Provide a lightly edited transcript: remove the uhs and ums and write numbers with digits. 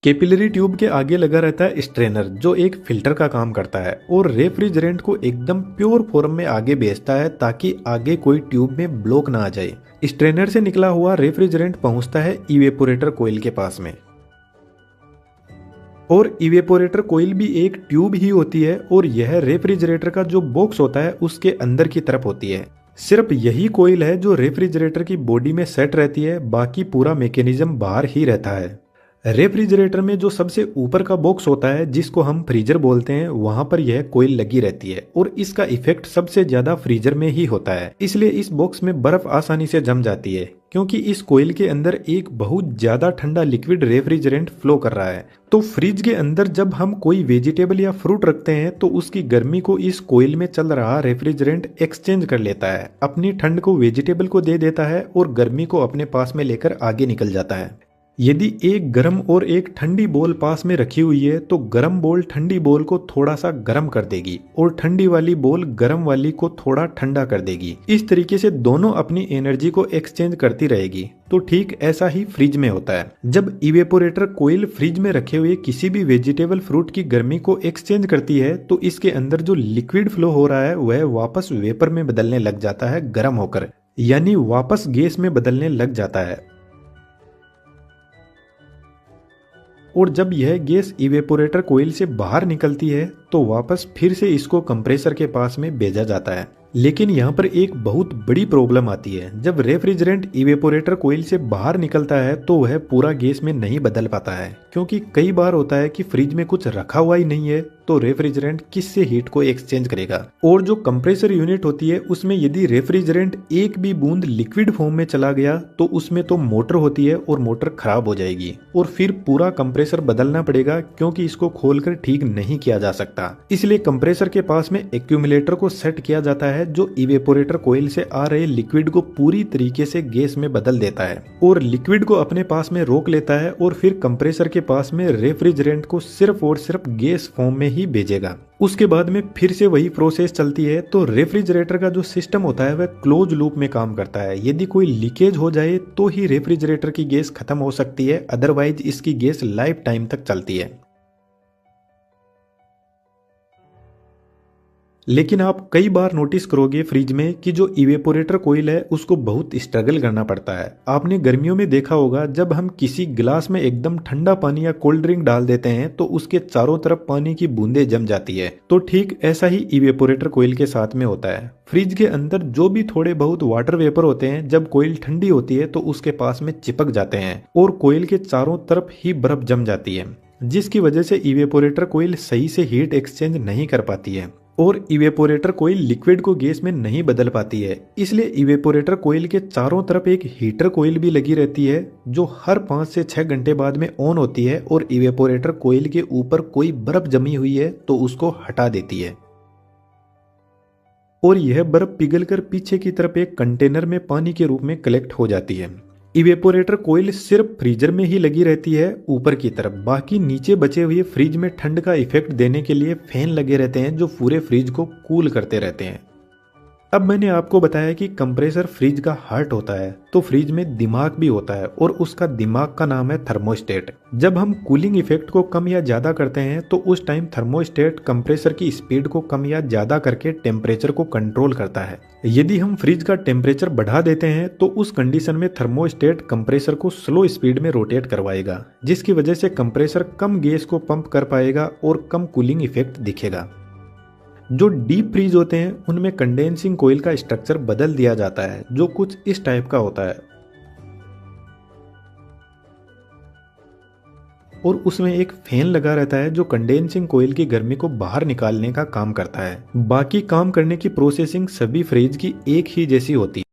Capillary tube के आगे लगा रहता है स्ट्रेनर जो एक फिल्टर का काम करता है और रेफ्रिजरेंट को एकदम प्योर फॉर्म में आगे भेजता है ताकि आगे कोई ट्यूब में ब्लॉक ना आ जाए। स्ट्रेनर से निकला हुआ रेफ्रिजरेंट पहुंचता है इवेपोरेटर कोइल के पास में और इवेपोरेटर कोइल भी एक ट्यूब ही होती है और यह रेफ्रिजरेटर का जो बॉक्स होता है उसके अंदर की तरफ होती है। सिर्फ यही कोइल है जो रेफ्रिजरेटर की बॉडी में सेट रहती है, बाकी पूरा मैकेनिज्म बाहर ही रहता है। रेफ्रिजरेटर में जो सबसे ऊपर का बॉक्स होता है जिसको हम फ्रीजर बोलते हैं, वहां पर यह कोइल लगी रहती है और इसका इफेक्ट सबसे ज्यादा फ्रीजर में ही होता है। इसलिए इस बॉक्स में बर्फ आसानी से जम जाती है क्योंकि इस कोइल के अंदर एक बहुत ज्यादा ठंडा लिक्विड रेफ्रिजरेंट फ्लो कर रहा है। तो फ्रिज के अंदर जब हम कोई वेजिटेबल या फ्रूट रखते हैं तो उसकी गर्मी को इस कोइल में चल रहा रेफ्रिजरेंट एक्सचेंज कर लेता है, अपनी ठंड को वेजिटेबल को दे देता है और गर्मी को अपने पास में लेकर आगे निकल जाता है। यदि एक गर्म और एक ठंडी बोल पास में रखी हुई है तो गर्म बोल ठंडी बोल को थोड़ा सा गर्म कर देगी और ठंडी वाली बोल गर्म वाली को थोड़ा ठंडा कर देगी। इस तरीके से दोनों अपनी एनर्जी को एक्सचेंज करती रहेगी। तो ठीक ऐसा ही फ्रिज में होता है। जब इवेपोरेटर कोइल फ्रिज में रखे हुए किसी भी वेजिटेबल फ्रूट की गर्मी को एक्सचेंज करती है तो इसके अंदर जो लिक्विड फ्लो हो रहा है वह वापस वेपर में बदलने लग जाता है, गर्म होकर, यानी वापस गैस में बदलने लग जाता है। और जब यह गैस इवेपोरेटर कोइल से बाहर निकलती है तो वापस फिर से इसको कंप्रेसर के पास में भेजा जाता है। लेकिन यहाँ पर एक बहुत बड़ी प्रॉब्लम आती है। जब रेफ्रिजरेंट इवेपोरेटर कोइल से बाहर निकलता है तो वह पूरा गैस में नहीं बदल पाता है क्योंकि कई बार होता है कि फ्रिज में कुछ रखा हुआ ही नहीं है तो रेफ्रिजरेंट किससे हीट को एक्सचेंज करेगा। और जो कंप्रेसर यूनिट होती है उसमें यदि रेफ्रिजरेंट एक भी बूंद लिक्विड फॉर्म में चला गया तो उसमें तो मोटर होती है और मोटर खराब हो जाएगी और फिर पूरा कंप्रेसर बदलना पड़ेगा क्योंकि इसको खोलकर ठीक नहीं किया जा सकता। इसलिए कंप्रेसर के पास में एक्यूमुलेटर को सेट किया जाता है जो इवेपोरेटर कोइल से आ रहे लिक्विड को पूरी तरीके से गैस में बदल देता है और लिक्विड को अपने पास में रोक लेता है और फिर कंप्रेसर के पास में रेफ्रिजरेंट को सिर्फ और सिर्फ गैस फॉर्म में ही भेजेगा। उसके बाद में फिर से वही प्रोसेस चलती है। तो रेफ्रिजरेटर का जो सिस्टम होता है वह क्लोज लूप में काम करता है। यदि कोई लीकेज हो जाए तो ही रेफ्रिजरेटर की गैस खत्म हो सकती है, अदरवाइज इसकी गैस लाइफ टाइम तक चलती है। लेकिन आप कई बार नोटिस करोगे फ्रिज में कि जो इवेपोरेटर कोइल है उसको बहुत स्ट्रगल करना पड़ता है। आपने गर्मियों में देखा होगा जब हम किसी गिलास में एकदम ठंडा पानी या कोल्ड ड्रिंक डाल देते हैं तो उसके चारों तरफ पानी की बूंदें जम जाती है। तो ठीक ऐसा ही इवेपोरेटर कोइल के साथ में होता है। फ्रिज के अंदर जो भी थोड़े बहुत वाटर वेपर होते हैं जब कोइल ठंडी होती है तो उसके पास में चिपक जाते हैं और कोइल के चारों तरफ ही बर्फ जम जाती है, जिसकी वजह से इवेपोरेटर कोइल सही से हीट एक्सचेंज नहीं कर पाती है और इवेपोरेटर कोइल लिक्विड को गैस में नहीं बदल पाती है। इसलिए इवेपोरेटर कोइल के चारों तरफ एक हीटर कोइल भी लगी रहती है जो हर 5 से 6 घंटे बाद में ऑन होती है और इवेपोरेटर कोइल के ऊपर कोई बर्फ जमी हुई है तो उसको हटा देती है और यह बर्फ पिघलकर पीछे की तरफ एक कंटेनर में पानी के रूप में कलेक्ट हो जाती है। इवेपोरेटर कोइल सिर्फ फ्रीजर में ही लगी रहती है ऊपर की तरफ, बाकी नीचे बचे हुए फ्रिज में ठंड का इफेक्ट देने के लिए फैन लगे रहते हैं जो पूरे फ्रिज को कूल करते रहते हैं। अब मैंने आपको बताया कि कंप्रेसर फ्रिज का हार्ट होता है, तो फ्रिज में दिमाग भी होता है और उसका दिमाग का नाम है थर्मोस्टेट। जब हम कूलिंग इफेक्ट को कम या ज्यादा करते हैं तो उस टाइम थर्मोस्टेट कंप्रेसर की स्पीड को कम या ज्यादा करके टेम्परेचर को कंट्रोल करता है। यदि हम फ्रिज का टेम्परेचर बढ़ा देते हैं तो उस कंडीशन में थर्मोस्टेट कंप्रेसर को स्लो स्पीड में रोटेट करवाएगा, जिसकी वजह से कंप्रेसर कम गैस को पंप कर पाएगा और कम कूलिंग इफेक्ट दिखेगा। जो डीप फ्रीज होते हैं उनमें कंडेंसिंग कोइल का स्ट्रक्चर बदल दिया जाता है जो कुछ इस टाइप का होता है और उसमें एक फैन लगा रहता है जो कंडेंसिंग कोइल की गर्मी को बाहर निकालने का काम करता है। बाकी काम करने की प्रोसेसिंग सभी फ्रिज की एक ही जैसी होती है।